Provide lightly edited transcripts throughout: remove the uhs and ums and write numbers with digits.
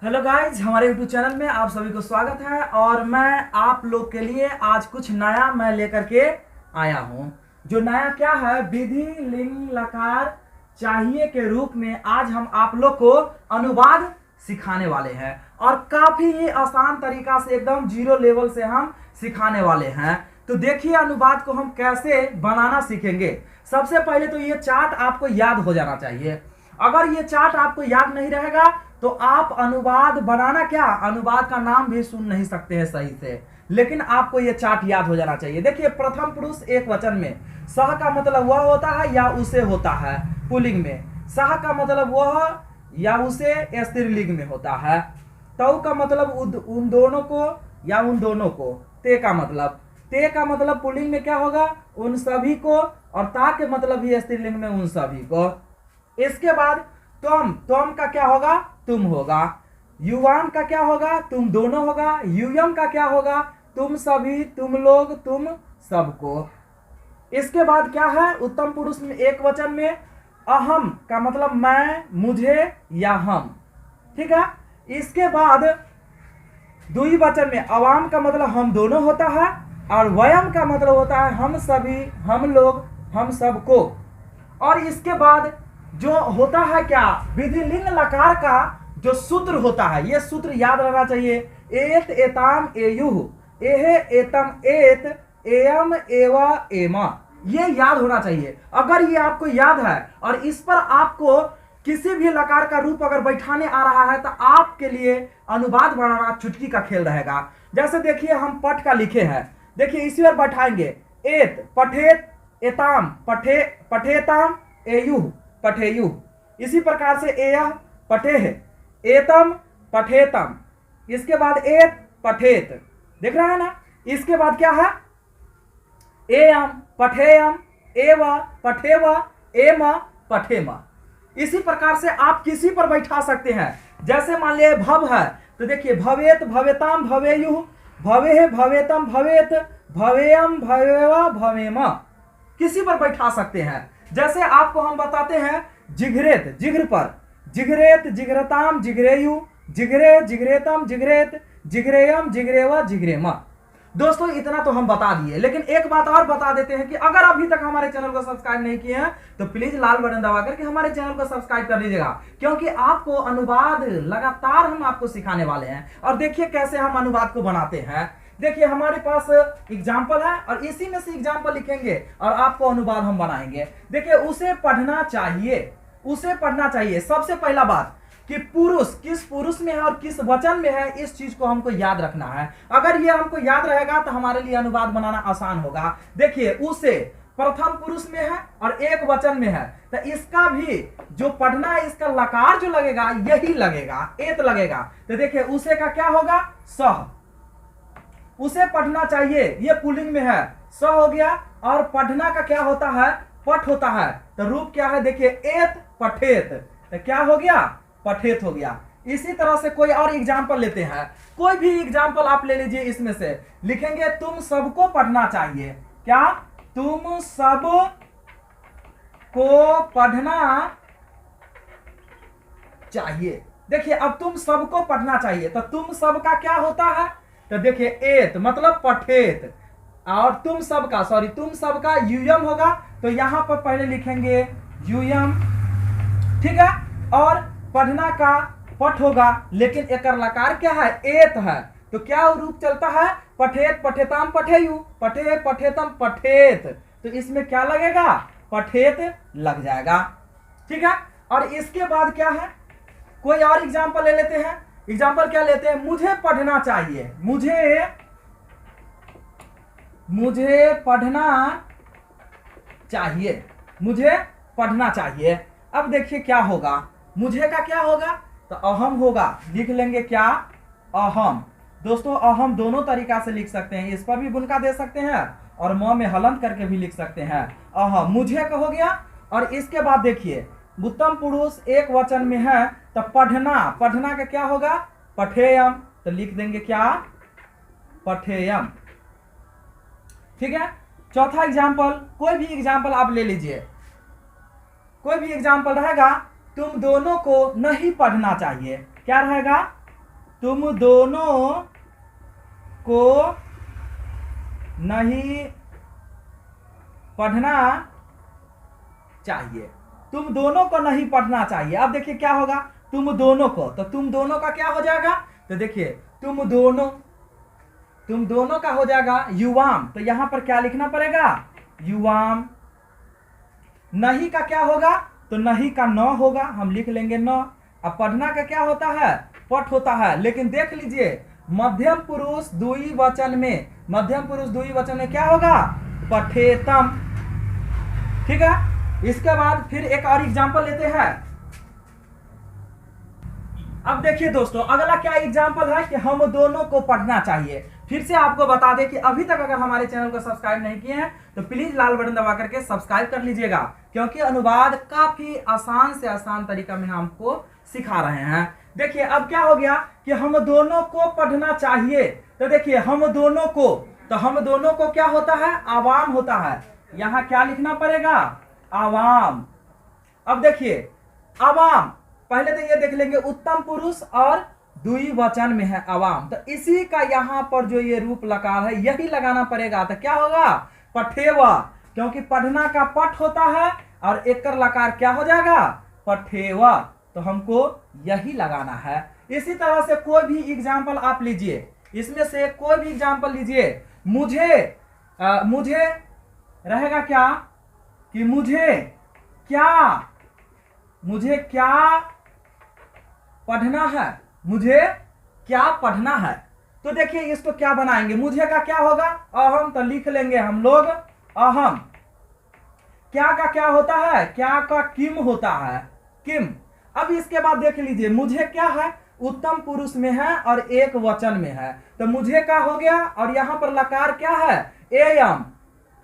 Hello guys, हमारे YouTube channel में आप सभी को स्वागत है। और मैं आप लोग के लिए आज कुछ नया मैं लेकर के आया हूँ। जो नया क्या है, विधि लिंग लकार चाहिए के रूप में आज हम आप लोग को अनुवाद सिखाने वाले हैं। और काफी ही आसान तरीका से एकदम जीरो लेवल से हम सिखाने वाले हैं। तो देखिए अनुवाद को हम कैसे बनाना सीखेंगे। सबसे पहले तो ये चार्ट आपको याद हो जाना चाहिए। अगर ये चार्ट आपको याद नहीं रहेगा तो आप अनुवाद बनाना क्या, अनुवाद का नाम भी सुन नहीं सकते हैं सही से। लेकिन आपको ये चार्ट याद हो जाना चाहिए। देखिए, प्रथम पुरुष एक वचन में सह का मतलब वह होता है या उसे होता है। पुल्लिंग में सह का मतलब वह या उसे स्त्रीलिंग में होता है। तौ का मतलब उन दोनों को या उन दोनों को। ते का मतलब पुल्लिंग में क्या होगा, उन सभी को। और ता के मतलब भी स्त्रीलिंग में उन सभी को। इसके बाद त्वम का क्या होगा, तुम होगा। युवान का क्या होगा, तुम दोनों होगा। यूयम का क्या होगा, तुम सभी, तुम लोग, तुम सबको। इसके बाद क्या है, उत्तम पुरुष में एक वचन में अहम का मतलब मैं, मुझे या हम। ठीक है। इसके बाद द्विवचन में अवाम का मतलब हम दोनों होता है। और वयम का मतलब होता है हम सभी, हम लोग, हम सबको। और इसके बाद जो होता है क्या, विधि लिंग लकार का जो सूत्र होता है, ये सूत्र याद रहना चाहिए। एत एताम एयुः, एहे एतम एत, एयम एवा एमा। ये याद होना चाहिए। अगर ये आपको याद है और इस पर आपको किसी भी लकार का रूप अगर बैठाने आ रहा है तो आपके लिए अनुवाद बनाना चुटकी का खेल रहेगा। जैसे देखिए, हम पठ का लिखे हैं। देखिए इसी पर बैठाएंगे। एत पठेत, एताम पठेताम, एयुः पठेयुः। इसी प्रकार से एयः पठेह, एतम पठेतम। इसके बाद एत पठेत, देख रहा है ना। इसके बाद क्या है, एयम पठेयम, एवा पठेवा, एमा पठेमा। इसी प्रकार से आप किसी पर बैठा सकते हैं। जैसे मान लिया भव है तो देखिए भवेत भवेताम भवेयुः, भवेह भवेतम भवेत, भवेयम भवेवा भवेमा। किसी पर बैठा सकते हैं। जैसे आपको हम बताते हैं जिघ्रेत, जिघ्र पर जिघ्रेत, जिघ्रताम जिघ्रेयु, जिघ्रे जिघ्रेतम जिघ्रेत, जिघ्रेयम जिघ्रेवा जिघ्रेमा। दोस्तों इतना तो हम बता दिए, लेकिन एक बात और बता देते हैं कि अगर अभी तक हमारे चैनल को सब्सक्राइब नहीं किए हैं तो प्लीज लाल बटन दबा करके हमारे चैनल को सब्सक्राइब कर लीजिएगा। क्योंकि आपको अनुवाद लगातार हम आपको सिखाने वाले हैं। और देखिए कैसे हम अनुवाद को बनाते हैं। देखिए हमारे पास एग्जाम्पल है और इसी में से एग्जाम्पल लिखेंगे और आपको अनुवाद हम बनाएंगे। देखिए उसे पढ़ना चाहिए, उसे पढ़ना चाहिए। सबसे पहला बात कि पुरुष किस पुरुष में है और किस वचन में है, इस चीज को हमको याद रखना है। अगर ये हमको याद रहेगा तो हमारे लिए अनुवाद बनाना आसान होगा। देखिए उसे प्रथम पुरुष में है और एक वचन में है तो इसका भी जो पढ़ना है, इसका लकार जो लगेगा यही लगेगा, एत लगेगा। तो देखिए उसे का क्या होगा, सह। उसे पढ़ना चाहिए, ये पुल्लिंग में है, स हो गया। और पढ़ना का क्या होता है, पठ होता है। तो रूप क्या है, देखिए एत पठेत, तो क्या हो गया, पठेत हो गया। इसी तरह से कोई और एग्जाम्पल लेते हैं। कोई भी एग्जाम्पल आप ले लीजिए। इसमें से लिखेंगे तुम सबको पढ़ना चाहिए। क्या, तुम सब को पढ़ना चाहिए। देखिए अब तुम सबको पढ़ना चाहिए तो तुम सब का क्या होता है, तो देखिए एत मतलब पठेत। और तुम सबका यूयम होगा तो यहां पर पहले लिखेंगे यूयम। ठीक है। और पढ़ना का पठ होगा, लेकिन एक लकार क्या है, एत है। तो क्या रूप चलता है, पठेत पठेताम पठेयु, पठे पठेतम पठेत। तो इसमें क्या लगेगा, पठेत लग जाएगा। ठीक है। और इसके बाद क्या है, कोई और एग्जाम्पल ले लेते हैं। एग्जाम्पल क्या लेते हैं, मुझे पढ़ना चाहिए, मुझे पढ़ना चाहिए, मुझे पढ़ना चाहिए। अब देखिए क्या होगा, मुझे का क्या होगा, तो अहम होगा। लिख लेंगे क्या, अहम। दोस्तों अहम दोनों तरीका से लिख सकते हैं। इस पर भी बुनका दे सकते हैं और म में हलंत करके भी लिख सकते हैं। अहम मुझे का हो गया। और इसके बाद देखिए उत्तम पुरुष एक वचन में है तो पढ़ना, पढ़ना का क्या होगा, पठेयम। तो लिख देंगे क्या, पठेयम। ठीक है। चौथा एग्जाम्पल, कोई भी एग्जाम्पल आप ले लीजिए। कोई भी एग्जाम्पल रहेगा, तुम दोनों को नहीं पढ़ना चाहिए। क्या रहेगा, तुम दोनों को नहीं पढ़ना चाहिए। तुम दोनों को नहीं पढ़ना चाहिए। अब देखिए क्या होगा, तुम दोनों को, तो तुम दोनों का क्या हो जाएगा, तो देखिए तुम दोनों का हो जाएगा युवाम। तो यहां पर क्या लिखना पड़ेगा, युवाम। नहीं का क्या होगा, तो नहीं का न होगा, हम लिख लेंगे न। अब पढ़ना का क्या होता है, पठ होता है। लेकिन देख लीजिए मध्यम पुरुष द्विवचन में क्या होगा, पठेतम। ठीक है, इसके बाद फिर एक और एग्जांपल लेते हैं। अब देखिए दोस्तों, अगला क्या एग्जांपल है कि हम दोनों को पढ़ना चाहिए। फिर से आपको बता दें कि अभी तक अगर हमारे चैनल को सब्सक्राइब नहीं किए हैं तो प्लीज लाल बटन दबा करके सब्सक्राइब कर लीजिएगा, क्योंकि अनुवाद काफी आसान से आसान तरीका में हम आपको सिखा रहे हैं। देखिए अब क्या हो गया कि हम दोनों को पढ़ना चाहिए। तो देखिए हम दोनों को, तो हम दोनों को क्या होता है, आवाम होता है। यहां क्या लिखना पड़ेगा, आवाम। अब देखिए आवाम, पहले तो ये देख लेंगे उत्तम पुरुष और द्विवचन में है आवाम, तो इसी का यहां पर जो ये रूप लकार है यही लगाना पड़ेगा। तो क्या होगा, पठेवा, क्योंकि पढ़ना का पठ होता है और एक कर लकार क्या हो जाएगा, पठेवा। तो हमको यही लगाना है। इसी तरह से कोई भी एग्जाम्पल आप लीजिए, इसमें से कोई भी एग्जाम्पल लीजिए। मुझे रहेगा क्या कि मुझे क्या पढ़ना है, मुझे क्या पढ़ना है। तो देखिए इसको क्या बनाएंगे, मुझे का क्या होगा, अहम। तो लिख लेंगे हम लोग अहम। क्या का क्या होता है, क्या का किम होता है, किम। अब इसके बाद देख लीजिए मुझे क्या है, उत्तम पुरुष में है और एक वचन में है। तो मुझे का हो गया और यहां पर लकार क्या है, एयम।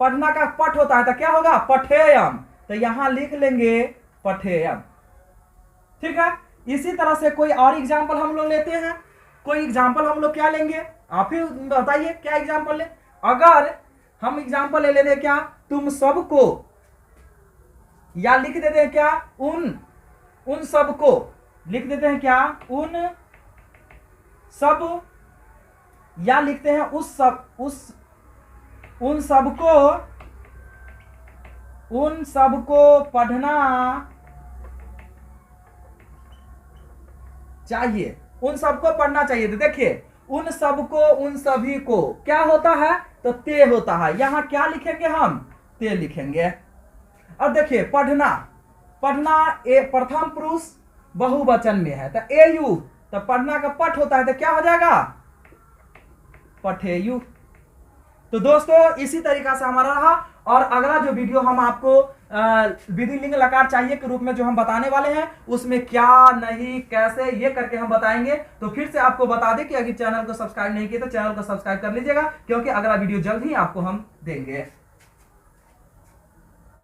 पढ़ना का पठ होता है तो क्या होगा, पठेयम। तो यहां लिख लेंगे पठेयम। ठीक है, इसी तरह से कोई और एग्जाम्पल हम लोग लेते हैं। कोई एग्जाम्पल हम लोग क्या लेंगे, आप ही बताइए क्या एग्जाम्पल ले। अगर हम एग्जाम्पल ले लेते हैं क्या, तुम सबको, या लिख देते हैं क्या, उन सबको, लिख देते हैं क्या, उन सब, या लिखते हैं उन सबको पढ़ना चाहिए, उन सबको पढ़ना चाहिए। तो देखिए उन सबको, उन सभी को क्या होता है, तो ते होता है। यहां क्या लिखेंगे हम, ते लिखेंगे। अब देखिए पढ़ना प्रथम पुरुष बहुवचन में है तो एयु, तो पढ़ना का पठ होता है तो क्या हो जाएगा, पठेयु। तो दोस्तों इसी तरीका से हमारा रहा। और अगला जो वीडियो हम आपको विधि लिंग लकार चाहिए के रूप में जो हम बताने वाले हैं, उसमें क्या नहीं कैसे ये करके हम बताएंगे। तो फिर से आपको बता दें कि अगर चैनल को सब्सक्राइब नहीं किया तो चैनल को सब्सक्राइब कर लीजिएगा, क्योंकि अगला वीडियो जल्द ही आपको हम देंगे।